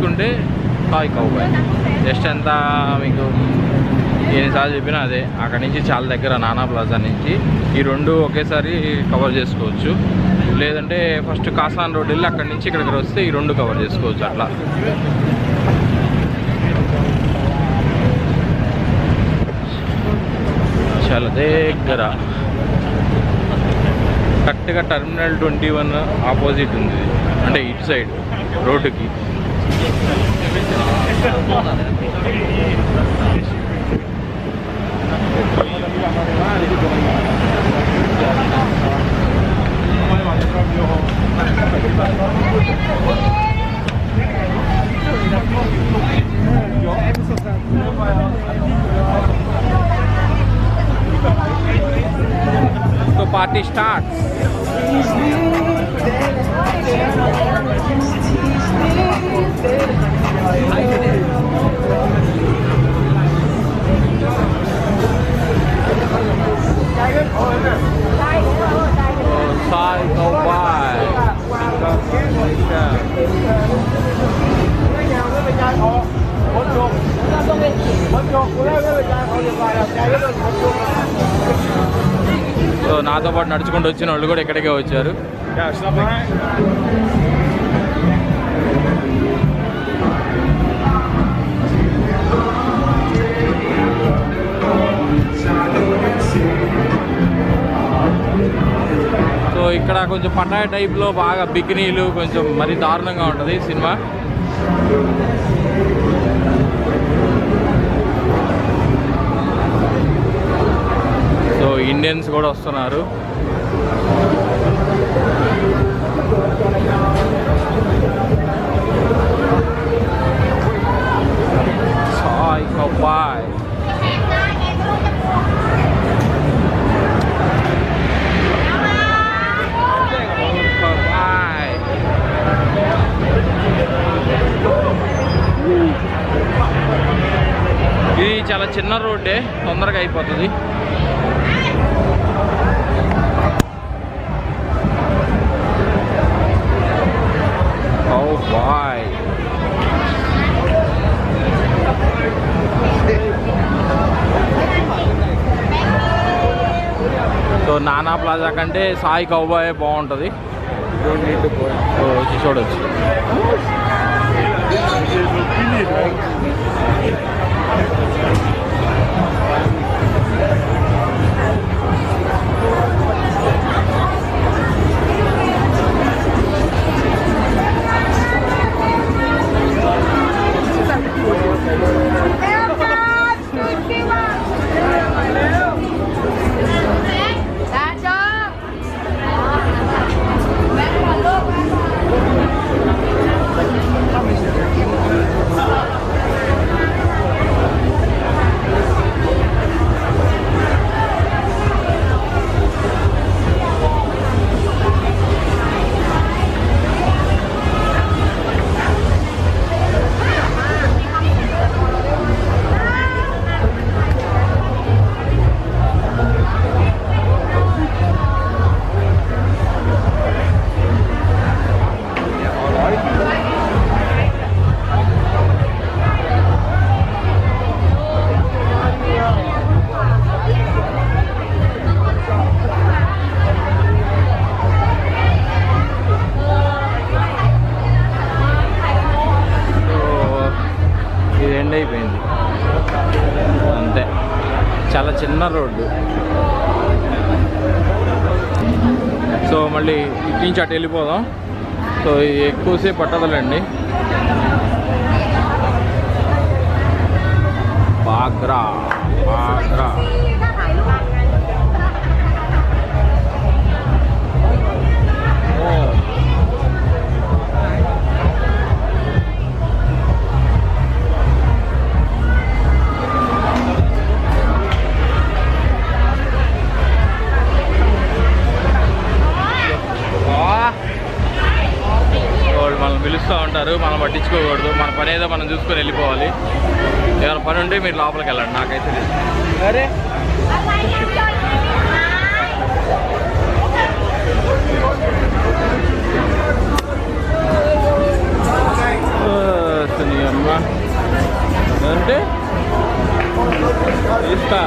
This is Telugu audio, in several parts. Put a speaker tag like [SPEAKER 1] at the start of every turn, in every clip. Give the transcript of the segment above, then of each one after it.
[SPEAKER 1] చూసుకుంటే సాయి కౌబాయ్ జస్ట్ ఎంత మీకు ఎన్నిసార్లు చెప్పినా అదే. అక్కడ నుంచి చాలా దగ్గర నానా ప్లాజా నుంచి ఈ రెండు ఒకేసారి కవర్ చేసుకోవచ్చు. లేదంటే ఫస్ట్ కాసాన్ రోడ్ వెళ్ళి అక్కడి నుంచి ఇక్కడికి వస్తే ఈ రెండు కవర్ చేసుకోవచ్చు. అట్లా చాలా దగ్గర కరెక్ట్గా టర్మినల్ 21 ఆపోజిట్ ఉంది, అంటే ఇటు సైడ్ రోడ్డుకి. So party starts. Sai Cowboy. So నాతో పాటు నడుచుకుంటూ వచ్చిన వాళ్ళు కూడా ఇక్కడికే వచ్చారు. సో ఇక్కడ కొంచెం పటాయ టైప్లో బాగా బికినీలు కొంచెం మరీ దారుణంగా ఉంటుంది సినిమా. సో ఇండియన్స్ కూడా వస్తున్నారు. సాయి కౌబాయ్. ఇది చాలా చిన్న రోడ్డే, తొందరగా అయిపోతుంది. బాయ్. సో నానా ప్లాజా కంటే సాయి కౌబాయ్ బాగుంటుంది, వచ్చి చూడవచ్చు. అయిపోయింది అంతే, చాలా చిన్న రోడ్డు. సో మళ్ళీ ఇటు నుంచి అటు వెళ్ళిపోదాం. సో ఎక్కువసేపు పట్టదులేండి. బాగ్రా బాగ్రా మనం పిలుస్తూ ఉంటారు, మనం పట్టించుకోకూడదు. మన పని ఏదో మనం చూసుకొని వెళ్ళిపోవాలి. ఏమైనా పని ఉంటే మీరు లోపలికి వెళ్ళండి, నాకైతే లేదు. అరే అంటే ఇస్తా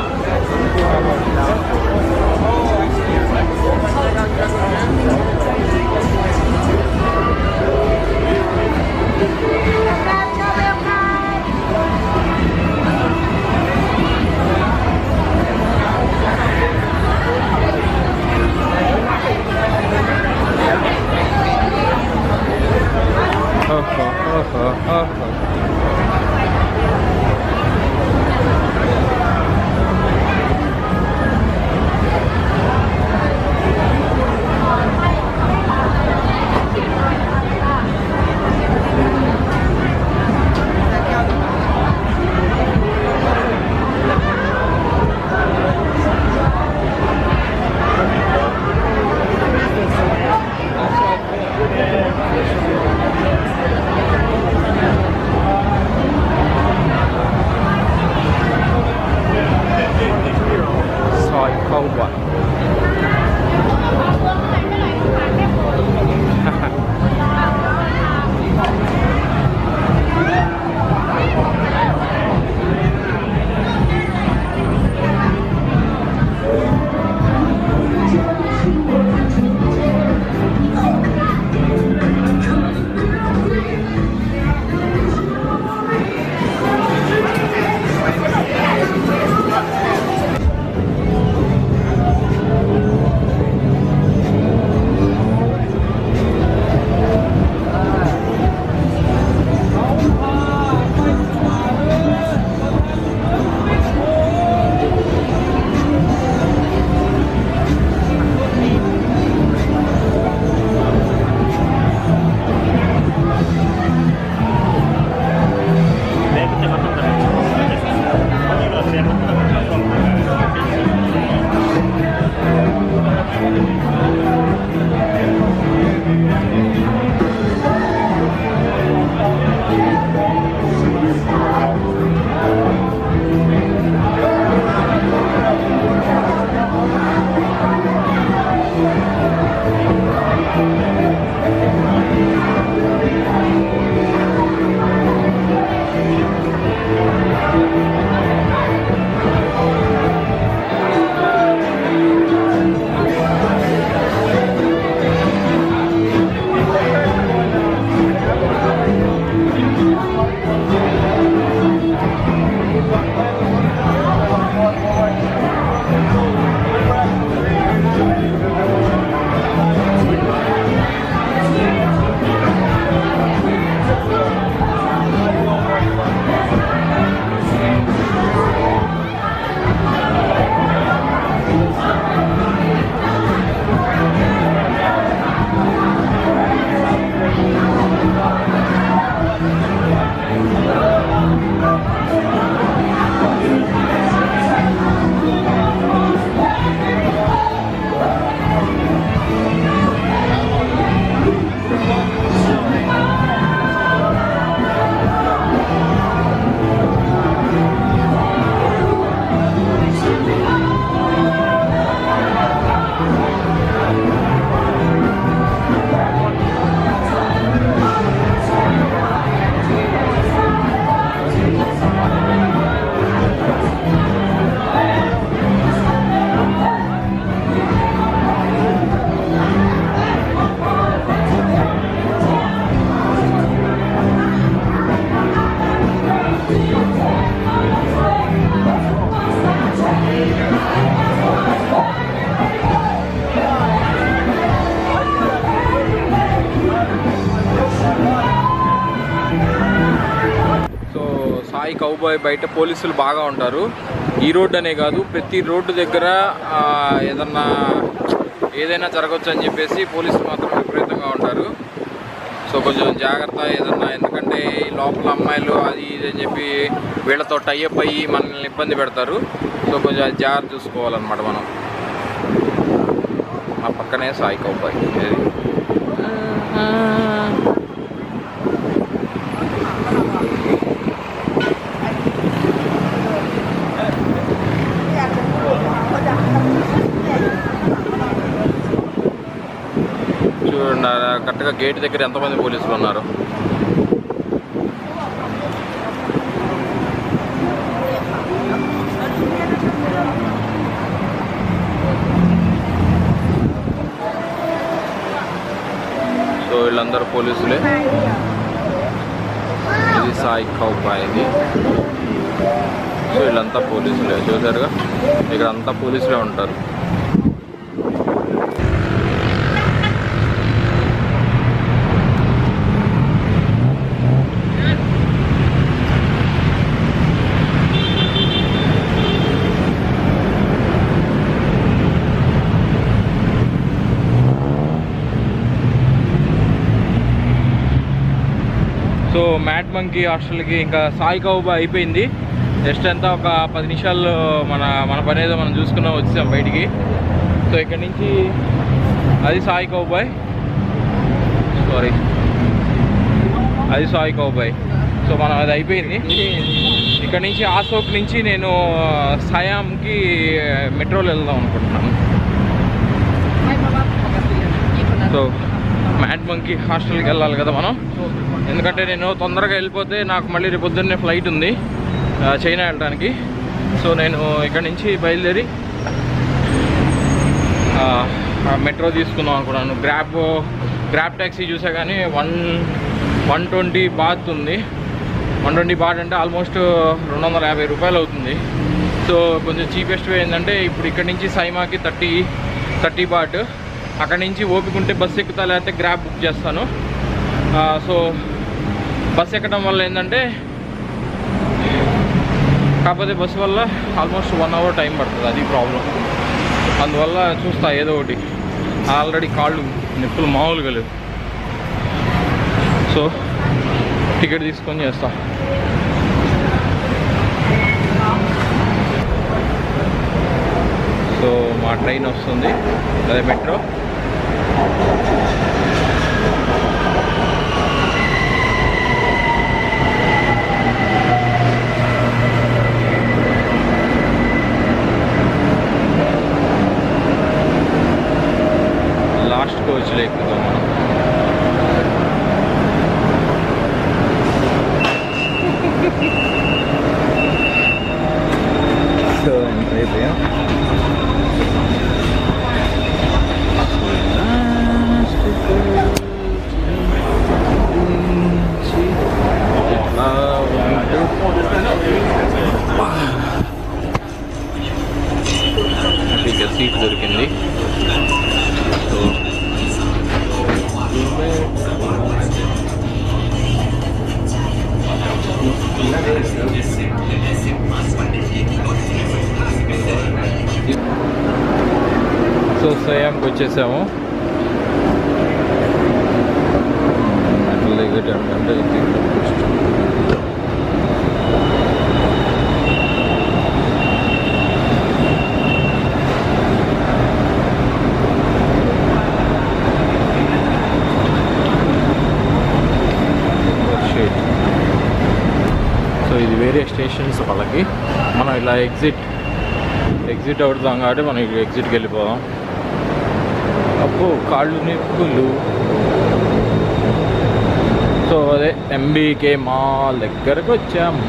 [SPEAKER 2] సాయి కౌబాయ్ బయట పోలీసులు బాగా ఉంటారు. ఈ రోడ్డు అనే కాదు, ప్రతి రోడ్డు దగ్గర ఏదైనా జరగవచ్చు అని చెప్పేసి పోలీసులు మాత్రం విపరీతంగా ఉంటారు. సో కొంచెం జాగ్రత్త ఏదన్నా, ఎందుకంటే లోపల అమ్మాయిలు అది ఇది అని చెప్పి వీళ్ళతో టైఅప్ అయ్యి మనల్ని ఇబ్బంది పెడతారు. సో కొంచెం అది జాగ్రత్త చూసుకోవాలన్నమాట మనం. ఆ పక్కనే సాయి కౌబాయ్. చూడండి కరెక్ట్గా గేట్ దగ్గర ఎంతమంది పోలీసులు ఉన్నారు.
[SPEAKER 1] వీళ్ళందరూ పోలీసులే. ఇది సాయి కౌబాయ్ ఇది. సో వీళ్ళంతా పోలీసులే, చూసారుగా ఇక్కడ అంతా పోలీసులే ఉంటారు. సో మ్యాడ్ మంకీ హాస్టల్కి ఇంకా సాయి కౌబాయ్ అయిపోయింది. జస్ట్ అంతా ఒక 10 నిమిషాల్లో మన పని ఏదో మనం చూసుకున్నాం, వచ్చాం బయటికి. సో ఇక్కడ నుంచి అది సాయి కౌబాయ్, అది సాయి కౌబాయ్. సో మనం అది అయిపోయింది. ఇక్కడ నుంచి ఆసోక్ నుంచి నేను సయామ్కి మెట్రోలో వెళ్దాం అనుకుంటున్నాను. సో మ్యాడ్ మంకీ హాస్టల్కి వెళ్ళాలి కదా మనం, ఎందుకంటే నేను తొందరగా వెళ్ళిపోతే నాకు మళ్ళీ రేపు పొద్దున్నే ఫ్లైట్ ఉంది చైనా వెళ్ళడానికి. సో నేను ఇక్కడ నుంచి బయలుదేరి మెట్రో తీసుకుందాం అనుకున్నాను. గ్రాబ్ ట్యాక్సీ చూసా కానీ 120 బాత్ ఉంది. 120 బాత్ అంటే ఆల్మోస్ట్ 250 రూపాయలు అవుతుంది. సో కొంచెం చీపెస్ట్ వే ఏంటంటే ఇప్పుడు ఇక్కడ నుంచి సైమాకి 30 బాట్. అక్కడి నుంచి ఓపిక ఉంటే బస్సు ఎక్కుతా, లేకపోతే గ్రాబ్ బుక్ చేస్తాను. సో బస్సు ఎక్కడం వల్ల ఏంటంటే, కాకపోతే బస్సు వల్ల ఆల్మోస్ట్ 1 అవర్ టైం పడుతుంది, అది ప్రాబ్లం. అందువల్ల చూస్తా ఏదో ఒకటి. ఆల్రెడీ కాళ్ళు నొప్పులు మామూలుగా లేవు. సో టికెట్ తీసుకొని చేస్తా. సో మా ట్రైన్ వస్తుంది, అదే మెట్రో. లాస్ట్ కోచ్లో ఎక్కుతాం మనం. సో ఎంటర్ అయిపోయాం. హ్యాపీగా సీట్ దొరికింది. సో సో సయామ్కి వచ్చేసాము. అంటే సో ఇది వేరే స్టేషన్స్ వాళ్ళకి. మనం ఇలా ఎగ్జిట్ అవుతాం కాబట్టి మనం ఎగ్జిట్కి వెళ్ళిపోదాం. అప్పు కాళ్ళు నిప్పులు. సో అదే ఎంబీకే మాల్ దగ్గరకు వచ్చాము.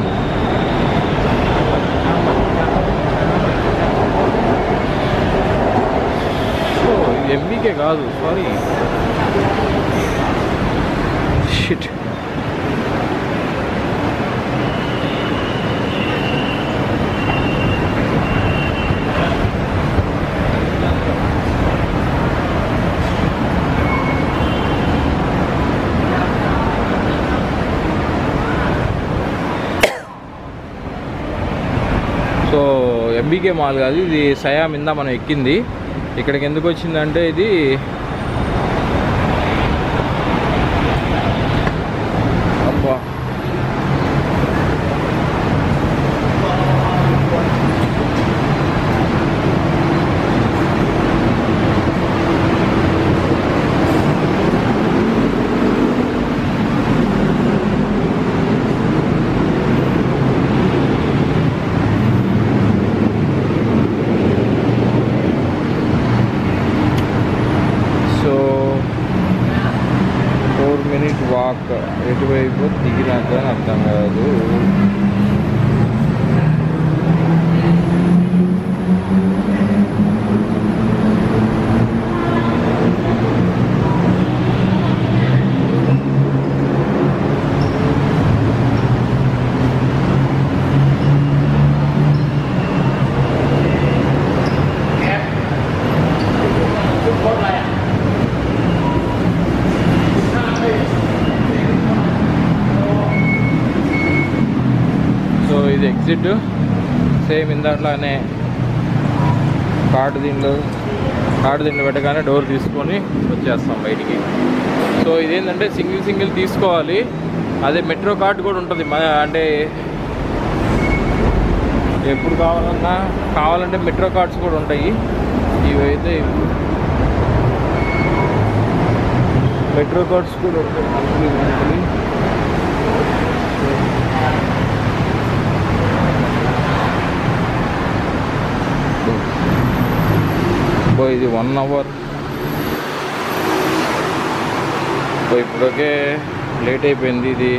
[SPEAKER 1] సో ఇది ఎంబీకే కాదు, sorry, shit. So MBK mall కాదు ఇది, సయామ్ ఇందా మనం ఎక్కింది. ఇక్కడికి ఎందుకు వచ్చిందంటే ఇది అబ్బా వాక్ ఎటువైపు దిగినాక అర్థం కాదు. ఇది ఎగ్జిట్. సేమ్ ఇందాట్లానే కార్డు దీనిలో పెట్టగానే డోర్ తీసుకొని వచ్చేస్తాం బయటికి. సో ఇదేంటంటే సింగిల్ తీసుకోవాలి. అదే మెట్రో కార్డు కూడా ఉంటుంది. అంటే ఎప్పుడు కావాలంటే మెట్రో కార్డ్స్ కూడా ఉంటాయి. ఇవైతే మెట్రో కార్డ్స్ కూడా ఉంటాయి మంత్లీ. ఇది 1 hour. ఇప్పటికే లేట్ అయిపోయింది. ఇది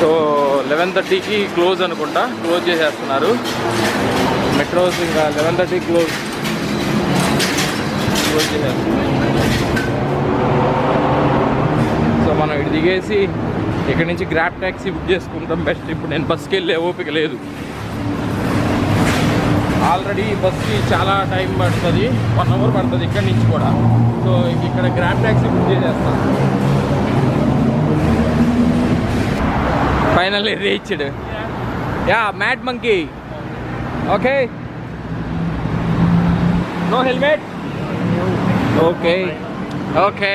[SPEAKER 1] సో 11:30కి క్లోజ్ అనుకుంటా. క్లోజ్ చేసేస్తున్నారు మెట్రోస్. ఇంకా 11:30 క్లోజ్ చేసేస్తున్నారు. సో మనం ఇటు దిగేసి ఇక్కడ నుంచి గ్రాబ్ ట్యాక్సీ బుక్ చేసుకుంటాం బెస్ట్. ఇప్పుడు నేను బస్కి వెళ్ళే ఓపిక లేదు. ఆల్రెడీ బస్కి చాలా టైం పడుతుంది, 1 hour పడుతుంది ఇక్కడి నుంచి కూడా. సో ఇక్కడ గ్రాబ్ ట్యాక్సీ బుక్ చేసేస్తాను. Finally reached. Yeah, mad monkey. Okay, no helmet. Okay okay,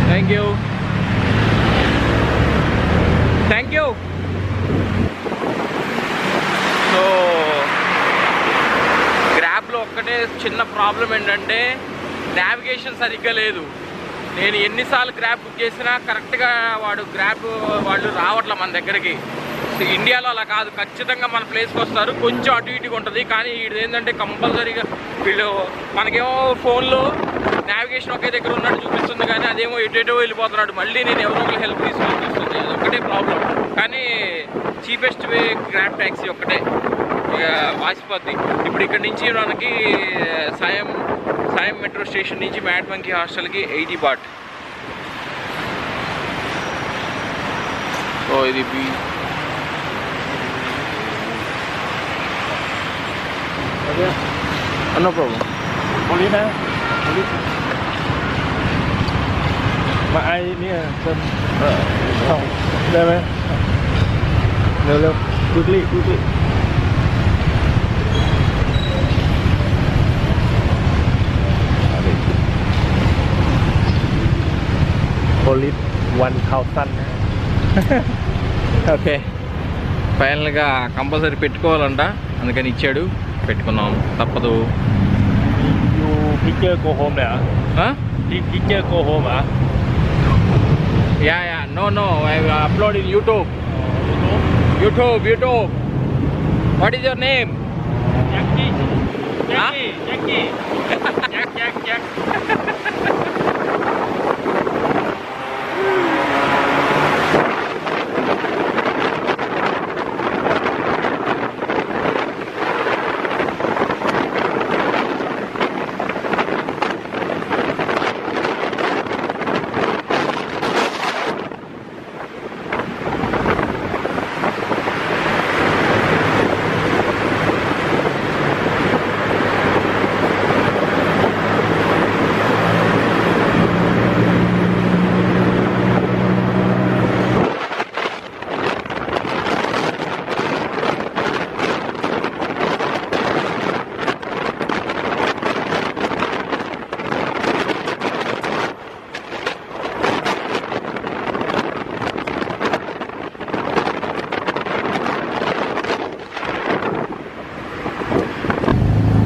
[SPEAKER 1] thank you. So గ్రాబ్లో ఒక్కటే చిన్న ప్రాబ్లం ఏంటంటే నావిగేషన్ సరిగ్గా లేదు. నేను ఎన్నిసార్లు గ్రాబ్ బుక్ చేసినా కరెక్ట్గా గ్రాబ్ వాళ్ళు రావట్లే మన దగ్గరికి. ఇండియాలో అలా కాదు, ఖచ్చితంగా మన ప్లేస్కి వస్తారు. కొంచెం అటు ఇటుగా ఉంటుంది. కానీ ఇది ఏంటంటే కంపల్సరీగా వీళ్ళు మనకేమో ఫోన్లో నావిగేషన్ ఒకే దగ్గర ఉన్నట్టు చూపిస్తుంది, కానీ అదేమో ఎటేటో వెళ్ళిపోతున్నాడు. మళ్ళీ నేను ఎవరో ఒకరు హెల్ప్ తీసుకొస్తుంది. అది ఒక్కటే ప్రాబ్లం. కానీ చీపెస్ట్ వే గ్రాబ్ ట్యాక్సీ ఒక్కటే వాసిపోద్ది. ఇప్పుడు ఇక్కడ నుంచి మనకి సాయం మెట్రో స్టేషన్ నుంచి మ్యాడ్ మంకీ హాస్టల్కి 80 baht. సో ఇది no problem.
[SPEAKER 3] Police ha? Police. Mà ai nè, không, đây mấy. Quickly. Police 1000.
[SPEAKER 1] Okay, ఫైనల్గా కంపల్సరీ పెట్టుకోవాలంట, అందుకని ఇచ్చాడు. పెట్టుకున్నాం, తప్పదు.
[SPEAKER 3] You picture go home there?
[SPEAKER 1] Huh?
[SPEAKER 3] Picture go home ah?
[SPEAKER 1] Yeah. No. I will upload in YouTube. YouTube. What is your name?
[SPEAKER 3] Jackie.
[SPEAKER 1] Huh?
[SPEAKER 3] Jack.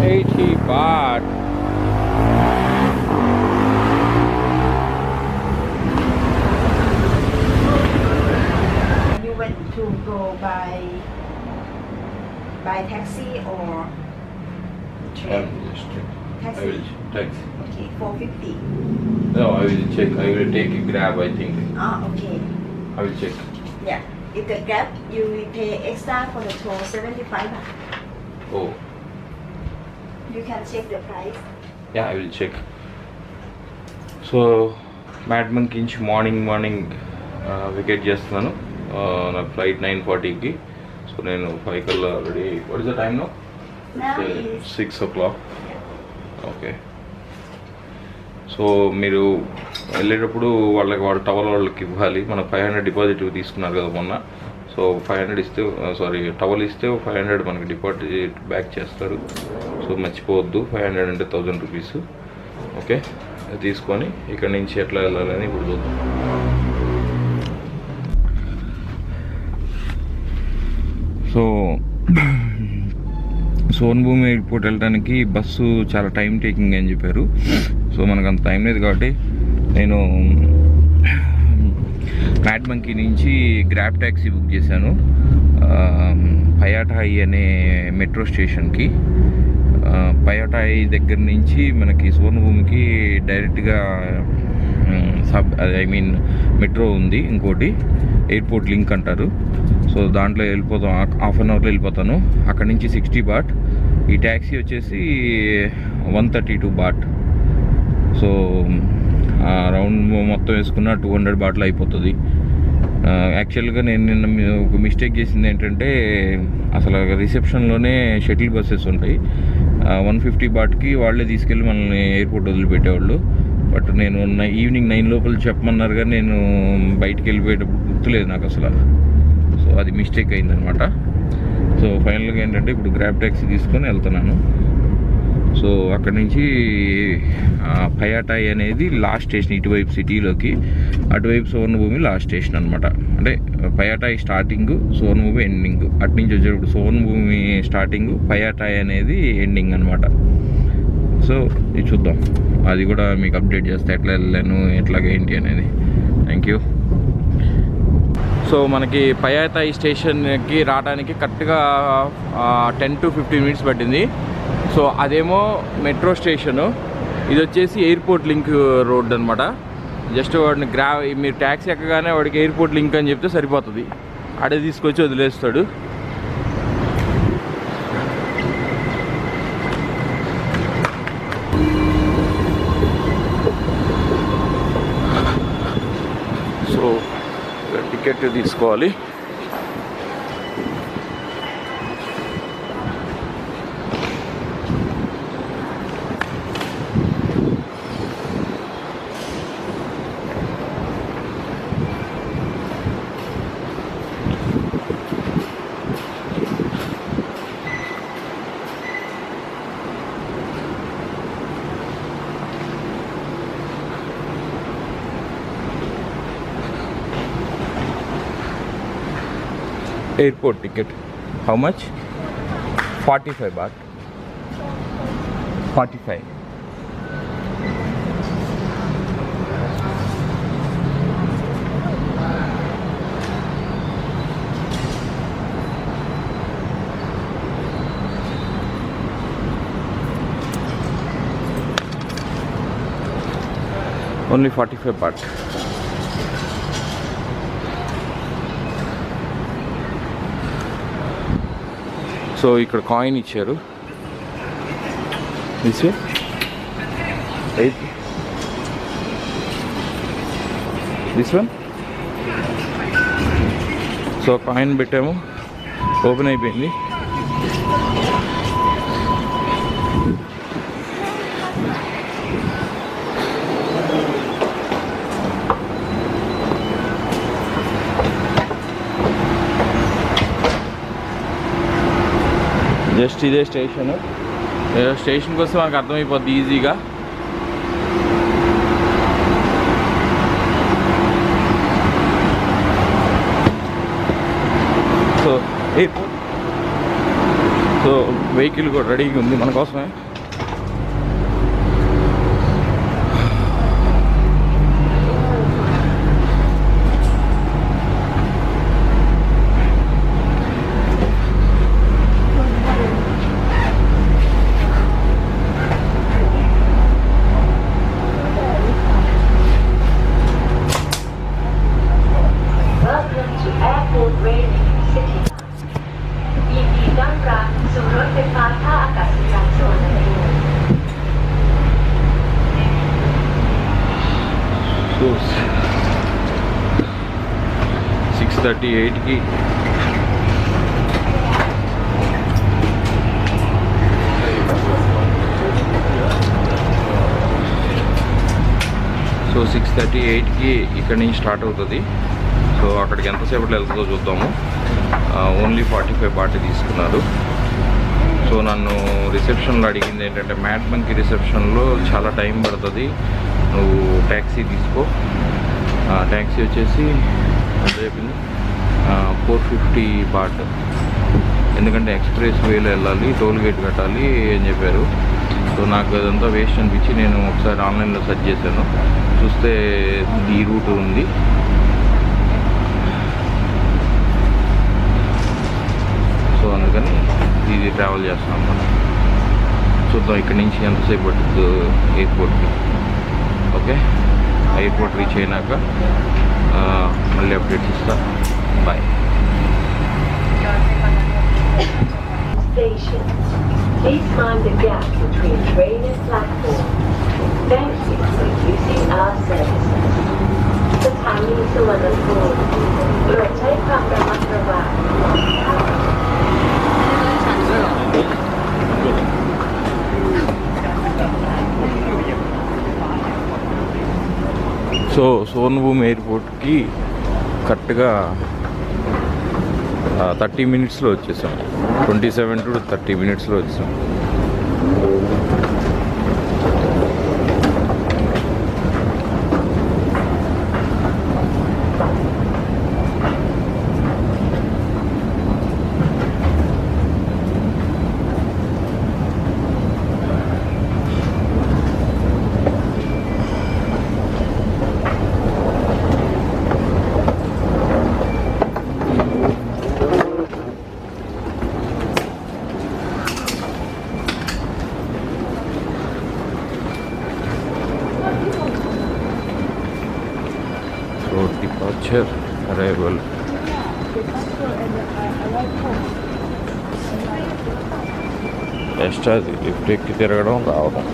[SPEAKER 1] 80 baht.
[SPEAKER 4] You want to go by taxi or train? Taxi.
[SPEAKER 1] Taxi.
[SPEAKER 4] Okay, 450.
[SPEAKER 1] No, I will check. I will take a Grab, I think.
[SPEAKER 4] Okay.
[SPEAKER 1] I will check.
[SPEAKER 4] Yeah. If the Grab, you will pay extra for the toll, 75 baht.
[SPEAKER 1] Oh,
[SPEAKER 4] You can check the price.
[SPEAKER 1] yeah, I will check. So, Mad Monkey నుంచి మార్నింగ్ వికెట్ చేస్తున్నాను. నాకు ఫ్లైట్ 9:40కి. సో నేను 5 కల్లా already. What is the time now?
[SPEAKER 4] Now is
[SPEAKER 1] 6 o'clock. Okay. So మీరు వెళ్ళేటప్పుడు వాళ్ళ టవల్ వాళ్ళకి ఇవ్వాలి. మన 500 డిపాజిట్ తీసుకున్నారు కదా మొన్న. సో 500 ఇస్తే టవల్ ఇస్తే 500 మనకి డిపాజిట్ బ్యాక్ చేస్తారు. సో మర్చిపోవద్దు. 500 అంటే 1000 రూపీస్. ఓకే, తీసుకొని ఇక్కడ నుంచి ఎట్లా వెళ్ళాలని ఇప్పుడు చూద్దాం. సో సోన్భూమి ఎయిర్పోర్ట్ వెళ్ళడానికి బస్సు చాలా టైం టేకింగ్ అని చెప్పారు. సో మనకు అంత టైం లేదు కాబట్టి నేను మ్యాడ్ మంకీ నుంచి గ్రాబ్ ట్యాక్సీ బుక్ చేశాను పయాటాయి అనే మెట్రో స్టేషన్కి. పయాటాయి దగ్గర నుంచి మనకి సోన్భూమికి డైరెక్ట్గా మెట్రో ఉంది, ఇంకోటి ఎయిర్పోర్ట్ లింక్ అంటారు. సో దాంట్లో వెళ్ళిపోతాం, హాఫ్ అన్ అవర్లో వెళ్ళిపోతాను. అక్కడ నుంచి 60 బాట్. ఈ ట్యాక్సీ వచ్చేసి 132 బాట్. సో రౌండ్ మొత్తం వేసుకున్న 200 బాట్లు అయిపోతుంది. యాక్చువల్గా నేను నిన్న ఒక మిస్టేక్ చేసింది ఏంటంటే, అసలు రిసెప్షన్లోనే షటిల్ బస్సెస్ ఉంటాయి. 150 బాట్కి వాళ్ళే తీసుకెళ్ళి మనల్ని ఎయిర్పోర్ట్ వదిలిపెట్టేవాళ్ళు. బట్ నేను ఈవినింగ్ 9 లోపల చెప్పమన్నారు, కానీ నేను బయటికి వెళ్ళిపోయేటప్పుడు గుర్తులేదు నాకు అసలు. సో అది మిస్టేక్ అయిందనమాట. సో ఫైనల్గా ఏంటంటే ఇప్పుడు గ్రాబ్ ట్యాక్సీ తీసుకొని వెళ్తున్నాను. సో అక్కడి నుంచి పయాటాయి అనేది లాస్ట్ స్టేషన్ ఇటువైపు సిటీలోకి, అటువైపు సోన్భూమి లాస్ట్ స్టేషన్ అనమాట. అంటే పయాటాయి స్టార్టింగ్, సోన్భూమి ఎండింగ్. అటు నుంచి వచ్చేటప్పుడు సోన్భూమి స్టార్టింగ్, పయాటాయి అనేది ఎండింగ్ అనమాట. సో ఇది చూద్దాం, అది కూడా మీకు అప్డేట్ చేస్తే ఎట్లా వెళ్ళాను ఎట్లాగా ఏంటి అనేది. Thank you. సో మనకి పయాటాయి స్టేషన్కి రావడానికి కరెక్ట్గా 10 to 15 minutes పట్టింది. సో అదేమో మెట్రో స్టేషను, ఇది వచ్చేసి ఎయిర్పోర్ట్ లింక్ రోడ్ అనమాట. జస్ట్ వాడిని మీరు ట్యాక్సీ ఎక్కగానే వాడికి ఎయిర్పోర్ట్ లింక్ అని చెప్తే సరిపోతుంది, అడే తీసుకొచ్చి వదిలేస్తాడు. సో టికెట్ తీసుకోవాలి. Airport ticket. How much? 45 baht. 45. Only 45 baht. So ఇక్కడ కాయిన్ ఇచ్చారు. This one. సో కాయిన్ పెట్టాము, ఓపెన్ అయిపోయింది. జస్ట్ ఇదే స్టేషన్. స్టేషన్కి వస్తే మనకు అర్థమైపోద్ది ఈజీగా. సో సో వెహికల్ కూడా రెడీగా ఉంది మన కోసమే.
[SPEAKER 5] ยินดีต้อนรับสู่รถไฟฟ้าท่าอากาศยานสุวรรณภูมิ
[SPEAKER 1] సో 6:38కి సో 6:38కి ఇక్కడ నుంచి స్టార్ట్ అవుతుంది. సో అక్కడికి ఎంతసేపట్లో వెళ్తుందో చూద్దాము. ఓన్లీ 45 బాట్ తీసుకున్నారు. సో నన్ను రిసెప్షన్లో అడిగింది ఏంటంటే, మ్యాట్ మంకీ రిసెప్షన్లో చాలా టైం పడుతుంది, నువ్వు ట్యాక్సీ తీసుకో. ట్యాక్సీ వచ్చేసి ఎంత చెప్పింది, 450 బాట్. ఎందుకంటే ఎక్స్ప్రెస్ వేలో వెళ్ళాలి, టోల్ గేట్ కట్టాలి అని చెప్పారు. సో నాకు అదంతా వేస్ట్ అనిపించి నేను ఒకసారి ఆన్లైన్లో సెర్చ్ చేశాను. చూస్తే ఈ రూట్ ఉంది. సో అందుకని ఇది ట్రావెల్ చేస్తాం మనం. చూద్దాం ఇక్కడ నుంచి ఎంతసేపు పడుతుంది ఎయిర్పోర్ట్కి. ఓకే, ఎయిర్పోర్ట్ రీచ్ అయినాక మళ్ళీ అప్డేట్స్ ఇస్తా. Bye.
[SPEAKER 5] Station. Please mind the gap between train and platform. Thank you for using our services. สถานีสุวรรณภูมิโปรดใช้ความระมัดระวัง
[SPEAKER 1] so సోన్భూమి ఎయిర్పోర్ట్కి కరెక్ట్గా 30 మినిట్స్లో వచ్చేసాం. 27 to 30 మినిట్స్లో వచ్చాం. Departure, arrival. ఎక్స్ట్రా లిఫ్ట్ ఎక్కి తిరగడం రావడం.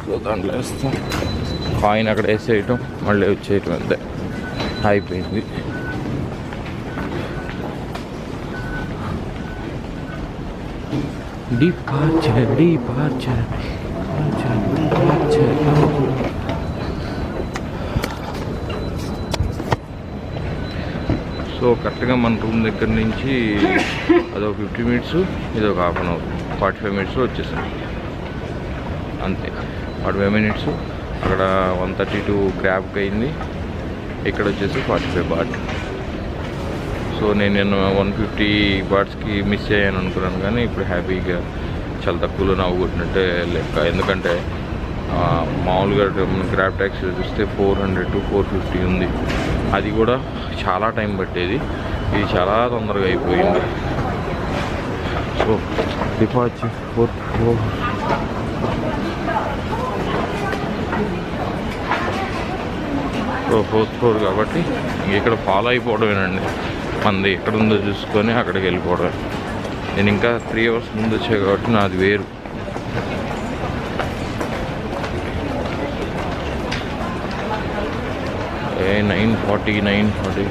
[SPEAKER 1] సో దాంట్లో వేస్తాం, కాయిన్ అక్కడ వేసేయటం, మళ్ళీ వచ్చేయటం, అంతే అయిపోయింది. Departure departure departure. సో కరెక్ట్గా మన రూమ్ దగ్గర నుంచి అదొక 50 మినిట్స్, ఇదొక హాఫ్ అన్ అవర్, 45 మినిట్స్లో వచ్చేసాం అంతే. 45 మినిట్స్. అక్కడ 132 క్రాబ్కి అయింది, ఇక్కడ వచ్చేసి 45 బాట్. సో నేను 150 బాట్స్కి మిస్ అయ్యాను అనుకున్నాను, కానీ ఇప్పుడు హ్యాపీగా చాలా తక్కువలో నవ్వుకుంటున్నట్టే లెక్క. ఎందుకంటే మామూలుగా క్రాబ్ ట్యాక్సీ చూస్తే 400 to 450 ఉంది. అది కూడా చాలా టైం పట్టేది, ఇది చాలా తొందరగా అయిపోయింది. సో డిపార్చర్ 4 4th ఫ్లోర్ కాబట్టి ఇక్కడ ఫాలో అయిపోవడమేనండి. మనది ఎక్కడ ఉందో చూసుకొని అక్కడికి వెళ్ళిపోవడమే. నేను ఇంకా 3 అవర్స్ ముందు వచ్చాయి కాబట్టి నాది వేరు. ఏ 9:40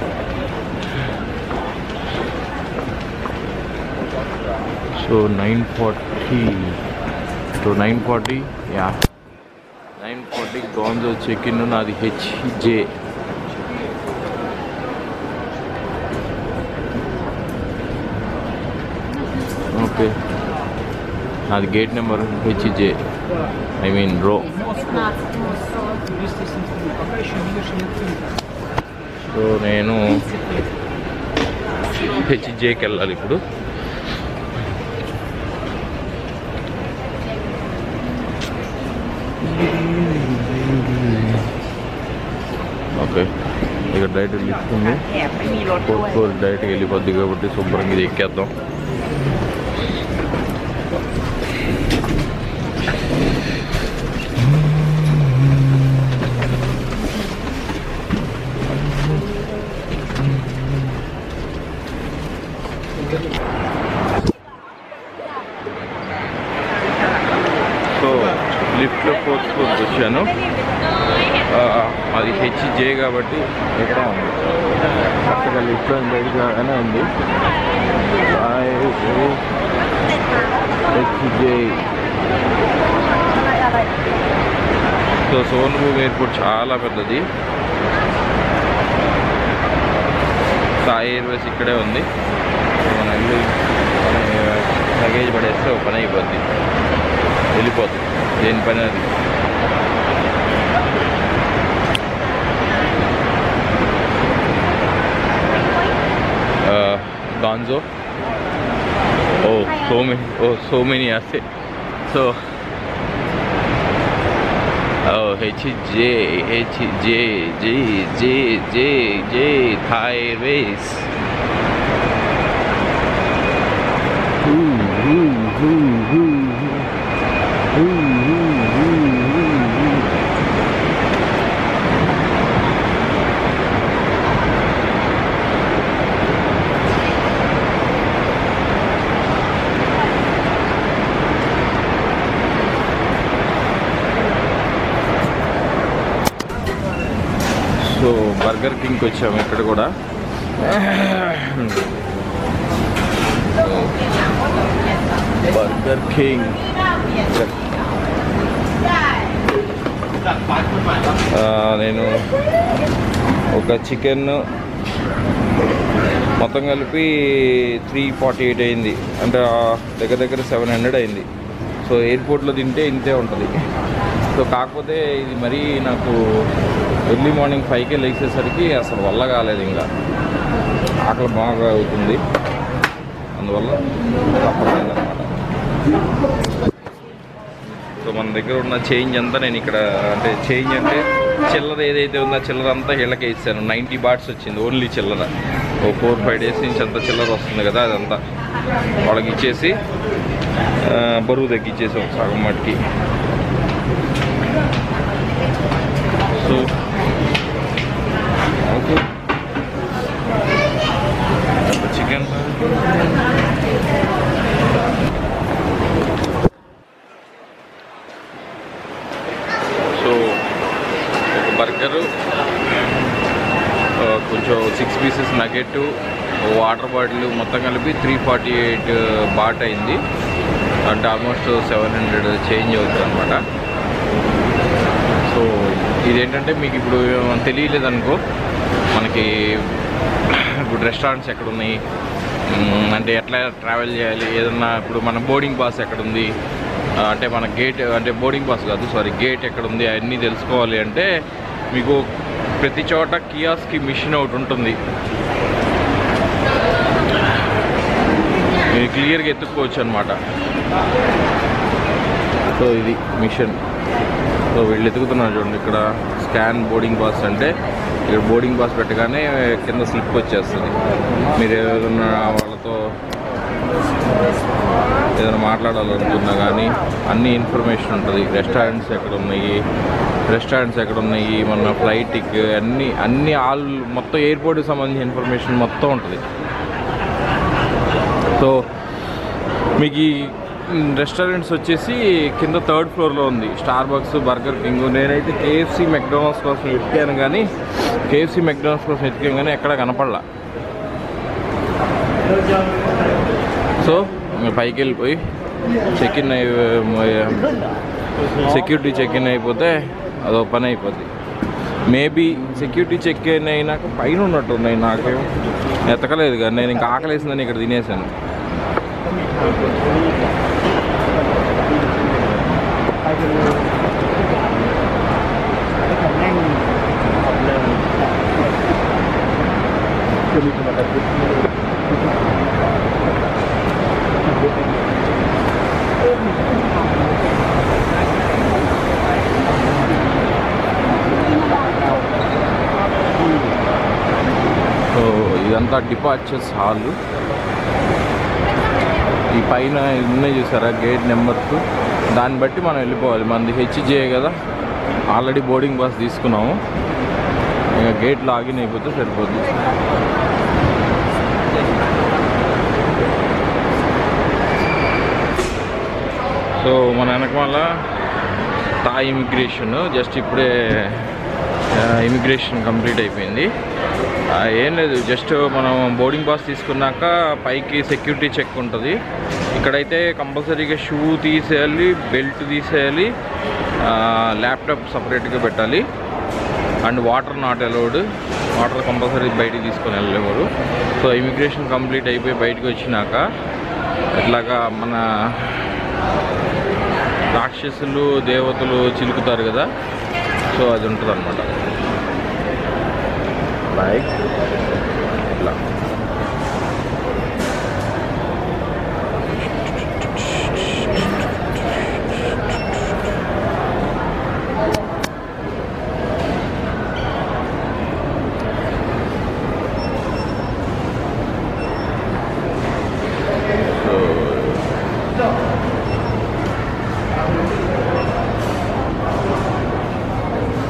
[SPEAKER 1] సో 9:40 యా 9:40 గోంజో చెక్-ఇన్. నాది HJ. ఓకే, నాది gate number HJ, I mean రో. సో నేను HJకి వెళ్ళాలి ఇప్పుడు. ఓకే, ఇక్కడ డైరెక్ట్ లిఫ్ట్ ఉంది, 4th ఫ్లోర్ డైరెక్ట్గా వెళ్ళిపోద్ది కాబట్టి శుభ్రంగా ఇది ఎక్కేద్దాం. ఫస్ట్ ఫ్లోర్కి వచ్చాను. అది హెచ్జే కాబట్టి ఇక్కడ ఉంది, అక్కడ లిఫ్ట్లో దగ్గరగానే ఉంది. హెచ్జే. సో సోన్భూమి ఎయిర్పోర్ట్ చాలా పెద్దది. సాయి ఎయిర్వేస్ ఇక్కడే ఉంది. మనం వెళ్ళి లగేజ్ పడేస్తే ఒక పని అయిపోద్ది, వెళ్ళిపోతుంది. దేని పని అది. Gonzo. Oh, so many assets. So, J Thai Airways. So burger కింగ్కి వచ్చాము. ఇక్కడ కూడా బర్గర్ కింగ్. నేను ఒక చికెన్ మొత్తం కలిపి 348 అయింది, అంటే దగ్గర 700 అయింది. సో ఎయిర్పోర్ట్లో తింటే ఇంతే ఉంటుంది. సో కాకపోతే ఇది మరీ నాకు ఎర్లీ మార్నింగ్ 5కే లేచేసరికి అసలు వల్ల కాలేదు, ఇంకా ఆకలి బాగా అవుతుంది, అందువల్ల తప్పలేదన్నమాట. సో మన దగ్గర ఉన్న చేంజ్ అంతా నేను ఇక్కడ, అంటే చేంజ్ అంటే చిల్లర ఏదైతే ఉందో చిల్లర అంతా వీళ్ళకే ఇచ్చాను. 90 బాట్స్ వచ్చింది ఓన్లీ చిల్లర. ఓ 4-5 డేస్ నుంచి అంత చిల్లర వస్తుంది కదా, అదంతా వాళ్ళకి ఇచ్చేసి బరువు తగ్గించేసాం సగం మట్టికి. సో ఓకే, చికెన్ సో ఒక బర్గరు, కొంచెం 6 పీసెస్ నగెట్, వాటర్ బాటిల్ మొత్తం కలిపి 348 బాట్ అయింది, అంటే ఆల్మోస్ట్ 700 చేంజ్ అవుతుంది అనమాట. సో ఇదేంటంటే మీకు ఇప్పుడు తెలియలేదనుకో, మనకి ఇప్పుడు రెస్టారెంట్స్ ఎక్కడ ఉన్నాయి, అంటే ఎట్లా ట్రావెల్ చేయాలి, ఏదన్నా ఇప్పుడు మన బోర్డింగ్ పాస్ ఎక్కడుంది, అంటే మన గేట్, అంటే బోర్డింగ్ పాస్ కాదు సారీ, గేట్ ఎక్కడుంది అవన్నీ తెలుసుకోవాలి అంటే మీకు ప్రతి చోట కియాస్కి మిషన్ ఒకటి ఉంటుంది, మీరు క్లియర్గా ఎత్తుక్కోవచ్చు అనమాట. సో ఇది మిషన్. సో వీళ్ళు ఎత్తుకుతున్నారు చూడండి, ఇక్కడ స్కాన్ బోర్డింగ్ పాస్ అంటే ఇక్కడ బోర్డింగ్ పాస్ పెట్టగానే కింద స్లిప్ వచ్చేస్తుంది. మీరు ఏదైనా వాళ్ళతో ఏదైనా మాట్లాడాలనుకున్నా కానీ అన్ని ఇన్ఫర్మేషన్ ఉంటుంది. రెస్టారెంట్స్ ఎక్కడ ఉన్నాయి, మన ఫ్లైట్ టికెట్ అన్నీ మొత్తం ఎయిర్పోర్ట్కి సంబంధించిన ఇన్ఫర్మేషన్ మొత్తం ఉంటుంది. సో మీకు ఈ రెస్టారెంట్స్ వచ్చేసి కింద 3rd ఫ్లోర్లో ఉంది. Starbucks, Burger King. నేనైతే KFC మెక్డొనాల్డ్స్ కోసం వెతికాను కానీ ఎక్కడ కనపడలా. సో పైకి వెళ్ళిపోయి సెక్యూరిటీ చెక్ ఇన్ అయిపోతే అదో పని అయిపోద్ది. మేబీ సెక్యూరిటీ చెక్ ఇన్ అయినాక పైన ఉన్నట్టున్నాయి, నాకేం ఎతకలేదు కానీ నేను ఇంకా ఆకలేసిందని ఇక్కడ తినేసాను. సో ఇదంతా డిపార్చర్స్ హాల్. ఈ పైన ఉన్నాయి చూసారా గేట్ నెంబర్స్, దాన్ని బట్టి మనం వెళ్ళిపోవాలి. మనది హెచ్జే కదా, ఆల్రెడీ బోర్డింగ్ పాస్ తీసుకున్నాము, ఇంకా గేట్ లాగిన్ అయిపోతే సరిపోద్ది. సో మన వెనక వల్ల థాయ్ ఇమిగ్రేషన్. జస్ట్ ఇప్పుడే ఇమిగ్రేషన్ కంప్లీట్ అయిపోయింది. ఏం లేదు, జస్ట్ మనం బోర్డింగ్ పాస్ తీసుకున్నాక పైకి సెక్యూరిటీ చెక్ ఉంటుంది. ఇక్కడైతే కంపల్సరీగా షూ తీసేయాలి, బెల్ట్ తీసేయాలి, ల్యాప్టాప్ సపరేట్గా పెట్టాలి, and water not allowed. Water compulsory బయటికి తీసుకొని వెళ్ళలేవారు. సో ఇమిగ్రేషన్ కంప్లీట్ అయిపోయి బయటకు వచ్చినాక ఇట్లాగా మన రాక్షసులు దేవతలు చిలుకుతారు కదా, సో అది ఉంటుంది అన్నమాట. లైక్ ఇట్లా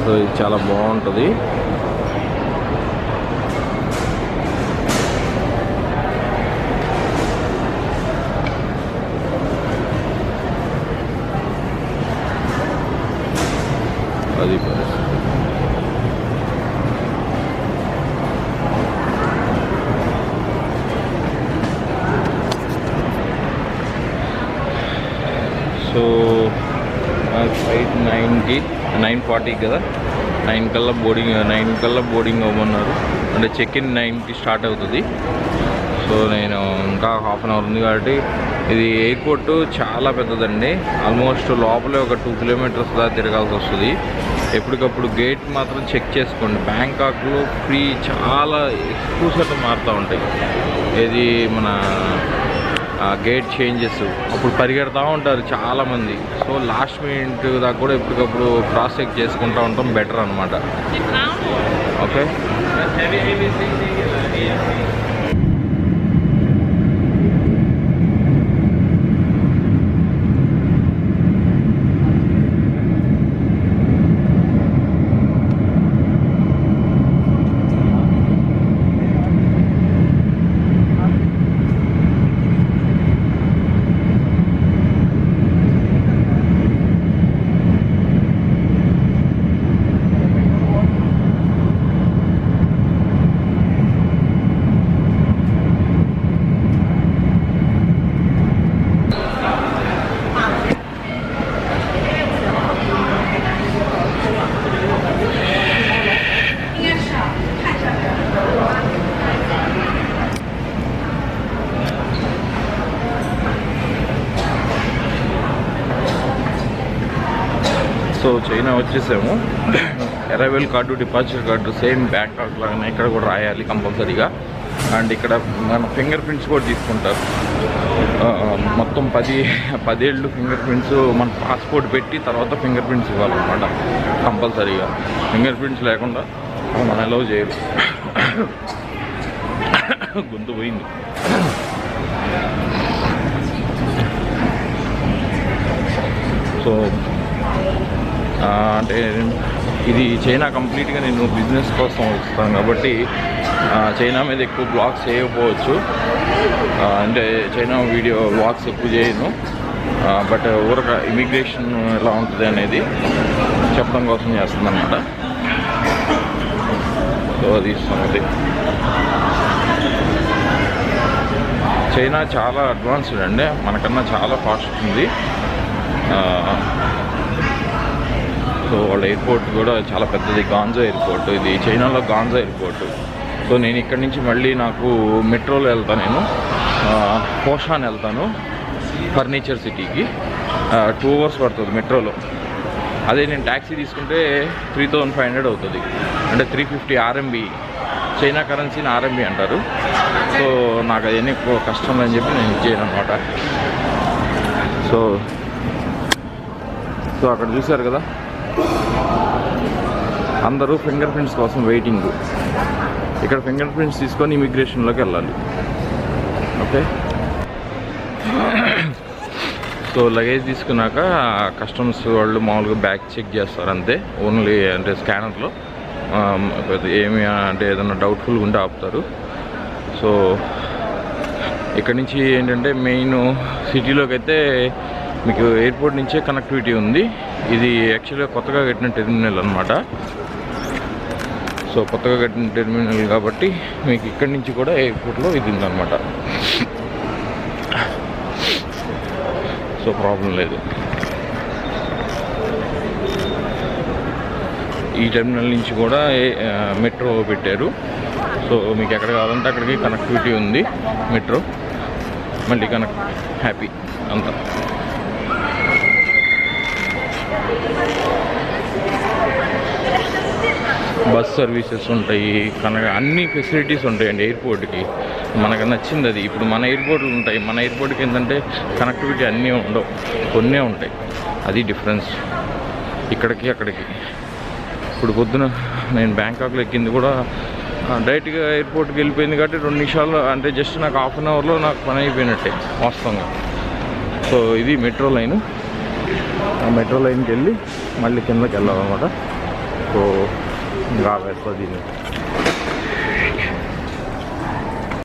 [SPEAKER 1] సో ఇది చాలా బాగుంటుంది. అది సో ఫ్లైట్ 9:40 కదా, 9 కల్లా బోర్డింగ్ అవ్వమన్నారు. అంటే చెక్ ఇన్ 9కి స్టార్ట్ అవుతుంది. సో నేను ఇంకా హాఫ్ అన్ అవర్ ఉంది కాబట్టి, ఇది ఎయిర్పోర్టు చాలా పెద్దదండి. ఆల్మోస్ట్ లోపలే ఒక 2 కిలోమీటర్స్ దాకా తిరగాల్సి వస్తుంది. ఎప్పటికప్పుడు గేట్ మాత్రం చెక్ చేసుకోండి. బ్యాంకాక్లో ఫ్రీ చాలా ఎక్కువ శాతం మారుతూ ఉంటాయి. ఇది మన గేట్ చేంజెస్ అప్పుడు పరిగెడతా ఉంటారు చాలామంది. సో లాస్ట్ మినిట్ దాకా కూడా ఎప్పటికప్పుడు క్రాస్ చెక్ చేసుకుంటూ ఉంటాం, బెటర్ అనమాట. ఓకే, సో చైనా వచ్చేసాము. Arrival card, departure card same Bangkok లాగానే ఇక్కడ కూడా రాయాలి కంపల్సరీగా. అండ్ ఇక్కడ మన ఫింగర్ ప్రింట్స్ కూడా తీసుకుంటారు. మొత్తం 10 ఏళ్ళు ఫింగర్ ప్రింట్స్, మన పాస్పోర్ట్ పెట్టి తర్వాత ఫింగర్ ప్రింట్స్ ఇవ్వాలన్నమాట కంపల్సరీగా. ఫింగర్ ప్రింట్స్ లేకుండా మన అలౌ చేయరు. గొంతు పోయింది. సో అంటే ఇది చైనా కంప్లీట్గా నేను బిజినెస్ కోసం వస్తాను కాబట్టి చైనా మీద ఎక్కువ బ్లాగ్స్ చేయకపోవచ్చు. అంటే చైనా బ్లాగ్స్ ఎక్కువ చేయను. బట్ ఊరక ఇమిగ్రేషన్ ఎలా ఉంటుంది అనేది చెప్పడం కోసం చేస్తుంది అన్నమాట. సో అది సంగతి. చైనా చాలా అడ్వాన్స్డ్ అండి, మనకన్నా చాలా ఫాస్ట్ ఉంది. సో వాళ్ళ ఎయిర్పోర్ట్ కూడా చాలా పెద్దది, గాంజో ఎయిర్పోర్ట్. ఇది చైనాలో గాంజో ఎయిర్పోర్ట్. సో నేను ఇక్కడి నుంచి మళ్ళీ నాకు మెట్రోలో వెళ్తాను, నేను పోషాన్ వెళ్తాను ఫర్నిచర్ సిటీకి. 2 అవర్స్ పడుతుంది మెట్రోలో. అదే నేను ట్యాక్సీ తీసుకుంటే 3500 అవుతుంది, అంటే 350 RMB. చైనా కరెన్సీని RMB అంటారు. సో నాకు అదేనా ఎక్కువ కష్టం అని చెప్పి నేను చేయను అనమాట. సో అక్కడ చూశారు కదా, అందరూ ఫింగర్ ప్రింట్స్ కోసం వెయిటింగ్. ఇక్కడ ఫింగర్ ప్రింట్స్ తీసుకొని ఇమిగ్రేషన్లోకి వెళ్ళాలి. ఓకే, సో లగేజ్ తీసుకున్నాక కస్టమ్స్ వాళ్ళు మామూలుగా బ్యాగ్ చెక్ చేస్తారు అంతే, ఓన్లీ అంటే స్కానర్లో. ఏమి అంటే ఏదైనా డౌట్ఫుల్గా ఉంటే ఆపుతారు. సో ఇక్కడ నుంచి ఏంటంటే మెయిన్ సిటీలోకి అయితే మీకు ఎయిర్పోర్ట్ నుంచే కనెక్టివిటీ ఉంది. ఇది యాక్చువల్గా కొత్తగా కట్టిన టెర్మినల్ అనమాట. సో కొత్తగా కట్టిన టెర్మినల్ కాబట్టి మీకు ఇక్కడి నుంచి కూడా ఎయిర్పోర్ట్లో ఇది ఉందన్నమాట. సో ప్రాబ్లం లేదు. ఈ టెర్మినల్ నుంచి కూడా మెట్రో పెట్టారు. సో మీకు ఎక్కడ కావాలంటే అక్కడికి కనెక్టివిటీ ఉంది. మెట్రో మళ్ళీ హ్యాపీ అంతా. బస్ సర్వీసెస్ ఉంటాయి, అన్ని ఫెసిలిటీస్ ఉంటాయండి ఎయిర్పోర్ట్కి. మనకు నచ్చింది అది. ఇప్పుడు మన ఎయిర్పోర్ట్లు ఉంటాయి, మన ఎయిర్పోర్ట్కి ఏంటంటే కనెక్టివిటీ అన్నీ ఉండవు, కొన్నే ఉంటాయి. అది డిఫరెన్స్ ఇక్కడికి అక్కడికి. ఇప్పుడు పొద్దున నేను బ్యాంకాక్లో ఎక్కింది కూడా డైరెక్ట్గా ఎయిర్పోర్ట్కి వెళ్ళిపోయింది కాబట్టి 2 నిమిషాల్లో, అంటే జస్ట్ నాకు హాఫ్ అన్ అవర్లో నాకు పని అయిపోయినట్టే వాస్తవంగా. సో ఇది మెట్రో లైను. ఆ మెట్రో లైన్కి వెళ్ళి మళ్ళీ కిందకి వెళ్ళాలన్నమాట. సో ఇంకా ఆపేస్తా దీన్ని.